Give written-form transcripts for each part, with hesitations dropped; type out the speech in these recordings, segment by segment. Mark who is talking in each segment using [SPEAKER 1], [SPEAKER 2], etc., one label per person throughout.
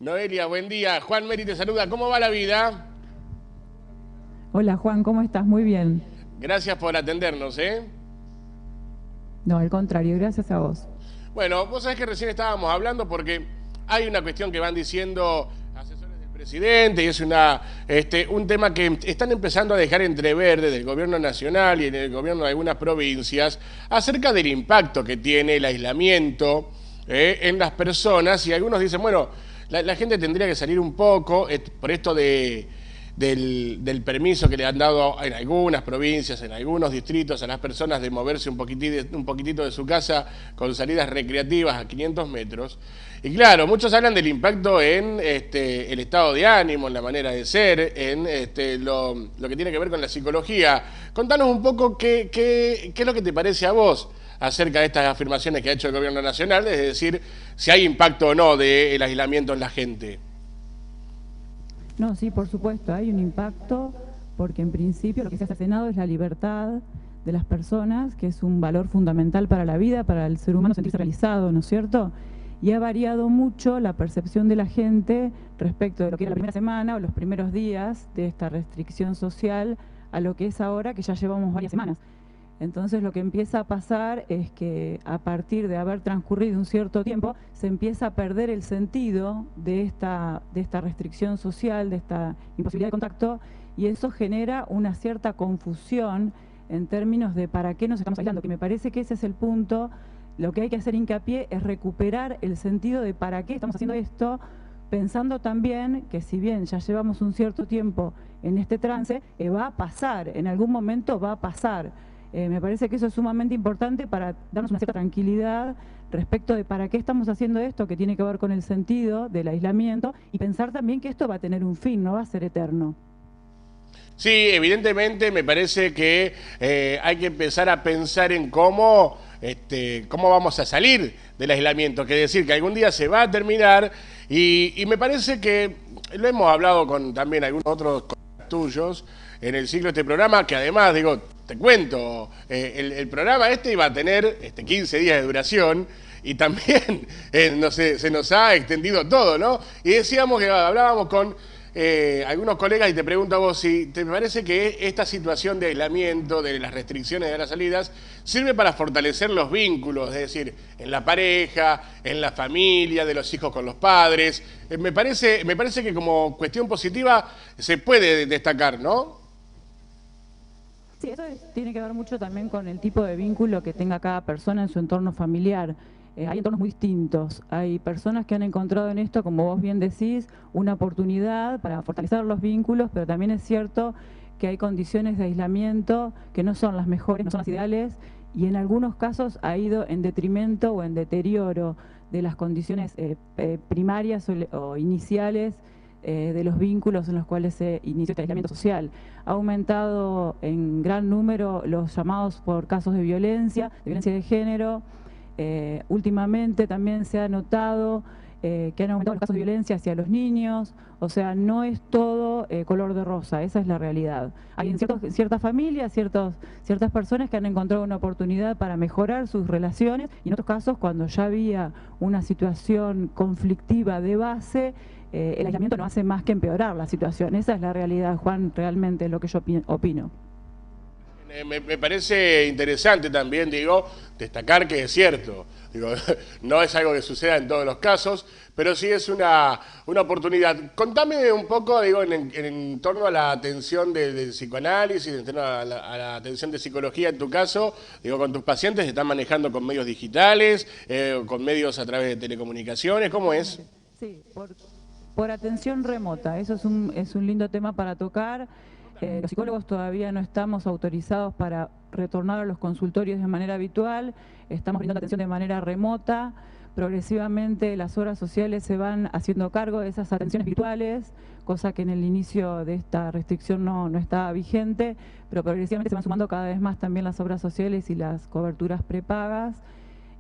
[SPEAKER 1] Noelia, buen día. Juan Meri te saluda. ¿Cómo va la vida?
[SPEAKER 2] Hola Juan, ¿cómo estás? Muy bien.
[SPEAKER 1] Gracias por atendernos, ¿eh?
[SPEAKER 2] No, al contrario, gracias a vos.
[SPEAKER 1] Bueno, vos sabés que recién estábamos hablando porque hay una cuestión que van diciendo asesores del presidente y es un tema que están empezando a dejar entrever desde el gobierno nacional y en el gobierno de algunas provincias acerca del impacto que tiene el aislamiento en las personas y algunos dicen, bueno, la gente tendría que salir un poco por esto del permiso que le han dado en algunas provincias, en algunos distritos, a las personas de moverse un poquitito de su casa con salidas recreativas a 500 metros. Y claro, muchos hablan del impacto en el estado de ánimo, en la manera de ser, en lo que tiene que ver con la psicología. Contanos un poco qué es lo que te parece a vos acerca de estas afirmaciones que ha hecho el gobierno nacional, es decir, si hay impacto o no del aislamiento en la gente.
[SPEAKER 2] No, sí, por supuesto, hay un impacto porque en principio lo que se ha cercenado es la libertad de las personas, que es un valor fundamental para la vida, para el ser humano sentirse realizado, ¿no es cierto? Y ha variado mucho la percepción de la gente respecto de lo que era la primera semana o los primeros días de esta restricción social a lo que es ahora, que ya llevamos varias semanas. Entonces lo que empieza a pasar es que a partir de haber transcurrido un cierto tiempo, se empieza a perder el sentido de esta restricción social, de esta imposibilidad de contacto, y eso genera una cierta confusión en términos de para qué nos estamos aislando, que me parece que ese es el punto. Lo que hay que hacer hincapié es recuperar el sentido de para qué estamos haciendo esto, pensando también que si bien ya llevamos un cierto tiempo en este trance, va a pasar, en algún momento va a pasar. Me parece que eso es sumamente importante para darnos una cierta tranquilidad respecto de para qué estamos haciendo esto, que tiene que ver con el sentido del aislamiento, y pensar también que esto va a tener un fin, no va a ser eterno.
[SPEAKER 1] Sí, evidentemente me parece que hay que empezar a pensar en cómo vamos a salir del aislamiento, que decir que algún día se va a terminar y me parece que lo hemos hablado con también algunos otros colegas tuyos en el ciclo de este programa, que además, digo, te cuento, el programa este iba a tener 15 días de duración y también no sé, se nos ha extendido todo, ¿no? Y decíamos que hablábamos con algunos colegas y te pregunto a vos si te parece que esta situación de aislamiento, de las restricciones de las salidas, sirve para fortalecer los vínculos, es decir, en la pareja, en la familia, de los hijos con los padres. Me parece que como cuestión positiva se puede destacar, ¿no?
[SPEAKER 2] Sí, tiene que ver mucho también con el tipo de vínculo que tenga cada persona en su entorno familiar. Hay entornos muy distintos. Hay personas que han encontrado en esto, como vos bien decís, una oportunidad para fortalecer los vínculos, pero también es cierto que hay condiciones de aislamiento que no son las mejores, no son las ideales, y en algunos casos ha ido en detrimento o en deterioro de las condiciones primarias o iniciales de los vínculos en los cuales se inició este aislamiento social. Ha aumentado en gran número los llamados por casos de violencia de género. Últimamente también se ha notado que han aumentado los casos de violencia hacia los niños. O sea, no es todo color de rosa, esa es la realidad. Hay en ciertas familias, ciertas personas que han encontrado una oportunidad para mejorar sus relaciones, y en otros casos, cuando ya había una situación conflictiva de base, el aislamiento no hace más que empeorar la situación. Esa es la realidad, Juan, realmente es lo que yo opino.
[SPEAKER 1] Me parece interesante también, digo, destacar que es cierto. Digo, no es algo que suceda en todos los casos, pero sí es una oportunidad. Contame un poco, digo, en torno a la atención del psicoanálisis, en torno a la atención de psicología en tu caso, digo, con tus pacientes, ¿se están manejando con medios digitales, con medios a través de telecomunicaciones? ¿Cómo es?
[SPEAKER 2] Sí, por atención remota. Eso es un lindo tema para tocar. Los psicólogos todavía no estamos autorizados para retornar a los consultorios de manera habitual, estamos brindando atención de manera remota. Progresivamente las obras sociales se van haciendo cargo de esas atenciones virtuales, cosa que en el inicio de esta restricción no estaba vigente, pero progresivamente se van sumando cada vez más también las obras sociales y las coberturas prepagas.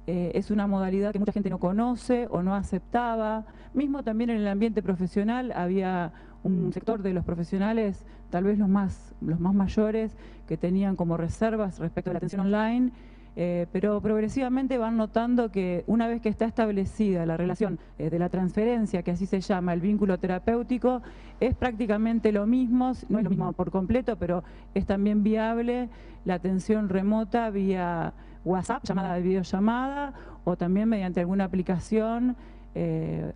[SPEAKER 2] Es una modalidad que mucha gente no conoce o no aceptaba. Mismo también en el ambiente profesional había un sector de los profesionales, tal vez los más mayores, que tenían como reservas respecto a la atención online. pero progresivamente van notando que una vez que está establecida la relación de la transferencia, que así se llama, el vínculo terapéutico, es prácticamente lo mismo, no es lo mismo por completo, pero es también viable la atención remota vía WhatsApp, llamada de videollamada, o también mediante alguna aplicación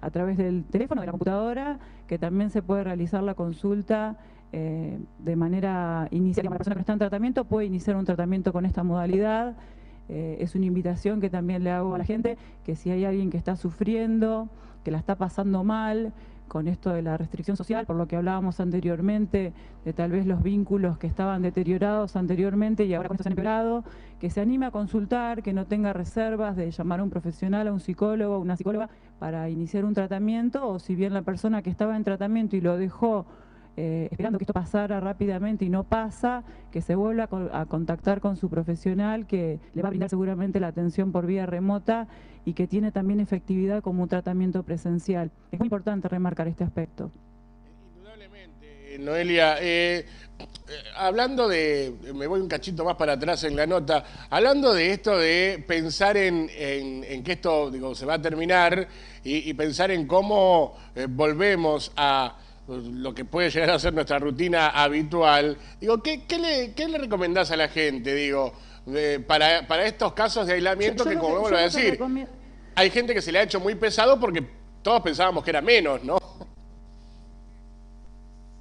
[SPEAKER 2] a través del teléfono, de la computadora, que también se puede realizar la consulta de manera inicial. La persona que está en tratamiento puede iniciar un tratamiento con esta modalidad. Es una invitación que también le hago a la gente, que si hay alguien que está sufriendo, que la está pasando mal con esto de la restricción social, por lo que hablábamos anteriormente, de tal vez los vínculos que estaban deteriorados anteriormente y ahora con esto se han empeorado, que se anime a consultar, que no tenga reservas de llamar a un profesional, a un psicólogo, a una psicóloga, para iniciar un tratamiento, o si bien la persona que estaba en tratamiento y lo dejó esperando que esto pasara rápidamente y no pasa, que se vuelva a contactar con su profesional, que le va a brindar seguramente la atención por vía remota y que tiene también efectividad como un tratamiento presencial. Es muy importante remarcar este aspecto.
[SPEAKER 1] Indudablemente, Noelia. Hablando de, me voy un cachito más para atrás en la nota, hablando de esto de pensar en que esto, digo, se va a terminar y pensar en cómo volvemos a lo que puede llegar a ser nuestra rutina habitual, digo, ¿qué le recomendás a la gente, digo, para estos casos de aislamiento que, como vuelvo a decir, hay gente que se le ha hecho muy pesado porque todos pensábamos que era menos, ¿no?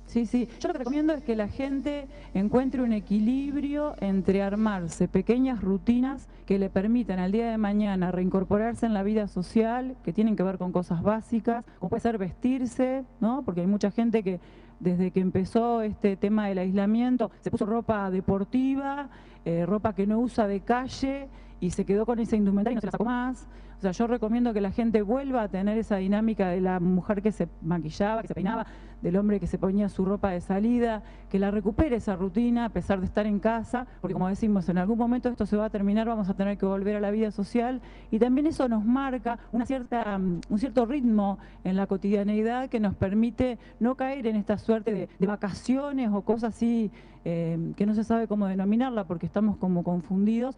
[SPEAKER 2] Sí, sí. Yo lo que recomiendo es que la gente encuentre un equilibrio entre armarse pequeñas rutinas que le permitan al día de mañana reincorporarse en la vida social, que tienen que ver con cosas básicas, como puede ser vestirse, ¿no? Porque hay mucha gente que desde que empezó este tema del aislamiento se puso ropa deportiva, ropa que no usa de calle y se quedó con esa indumentaria y no se la sacó más. O sea, yo recomiendo que la gente vuelva a tener esa dinámica de la mujer que se maquillaba, que se peinaba, del hombre que se ponía su ropa de salida, que la recupere esa rutina a pesar de estar en casa, porque como decimos, en algún momento esto se va a terminar, vamos a tener que volver a la vida social y también eso nos marca un cierto ritmo en la cotidianeidad que nos permite no caer en esta suerte de vacaciones o cosas así que no se sabe cómo denominarla porque estamos como confundidos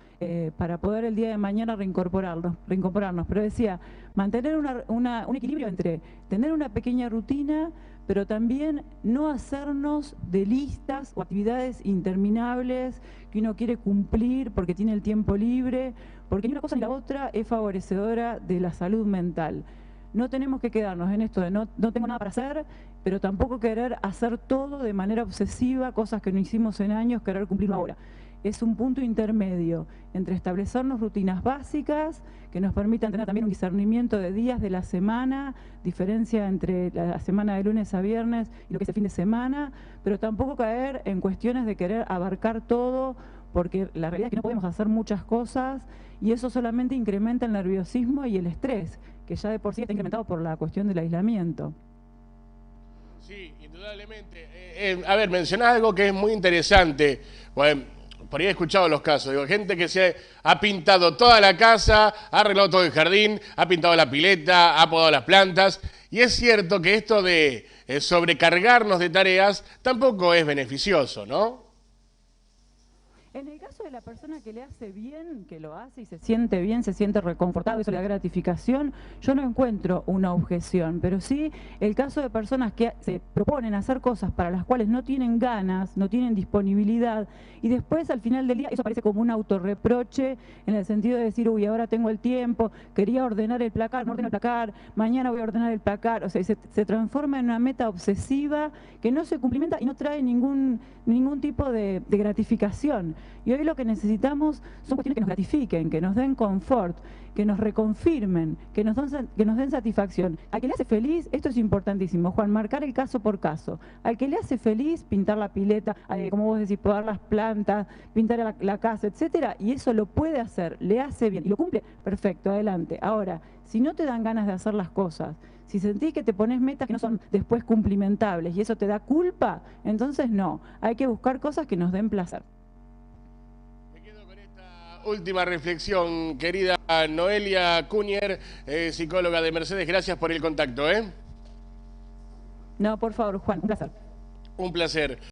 [SPEAKER 2] para poder el día de mañana reincorporarnos. Pero decía, mantener un equilibrio entre tener una pequeña rutina, pero también no hacernos de listas o actividades interminables que uno quiere cumplir porque tiene el tiempo libre, porque ni una cosa ni la otra es favorecedora de la salud mental. No tenemos que quedarnos en esto de no tengo nada para hacer, pero tampoco querer hacer todo de manera obsesiva, cosas que no hicimos en años, querer cumplirlo ahora. Es un punto intermedio entre establecernos rutinas básicas que nos permitan tener también un discernimiento de días de la semana, diferencia entre la semana de lunes a viernes y lo que es el fin de semana, pero tampoco caer en cuestiones de querer abarcar todo, porque la realidad es que no podemos hacer muchas cosas y eso solamente incrementa el nerviosismo y el estrés, que ya de por sí está incrementado por la cuestión del aislamiento.
[SPEAKER 1] Sí, indudablemente. A ver, mencionás algo que es muy interesante. Bueno, por ahí he escuchado los casos, digo, gente que se ha pintado toda la casa, ha arreglado todo el jardín, ha pintado la pileta, ha podado las plantas, y es cierto que esto de sobrecargarnos de tareas tampoco es beneficioso, ¿no?
[SPEAKER 2] En el caso de la persona que le hace bien, que lo hace y se siente bien, se siente reconfortado, eso le da gratificación, yo no encuentro una objeción, pero sí el caso de personas que se proponen hacer cosas para las cuales no tienen ganas, no tienen disponibilidad, y después al final del día eso parece como un autorreproche en el sentido de decir, uy, ahora tengo el tiempo, quería ordenar el placar, no ordeno el placar, mañana voy a ordenar el placar, o sea, se transforma en una meta obsesiva que no se cumplimenta y no trae ningún tipo de gratificación. Y hoy lo que necesitamos son cuestiones que nos gratifiquen, que nos den confort, que nos reconfirmen, que nos den satisfacción. Al que le hace feliz, esto es importantísimo, Juan, marcar el caso por caso. Al que le hace feliz, pintar la pileta, como vos decís, podar las plantas, pintar la casa, etcétera, y eso lo puede hacer, le hace bien y lo cumple, perfecto, adelante. Ahora, si no te dan ganas de hacer las cosas, si sentís que te pones metas que no son después cumplimentables y eso te da culpa, entonces no, hay que buscar cosas que nos den placer.
[SPEAKER 1] Última reflexión, querida Noelia Cunier, psicóloga de Mercedes, gracias por el contacto, ¿eh?
[SPEAKER 2] No, por favor, Juan, un placer.
[SPEAKER 1] Un placer.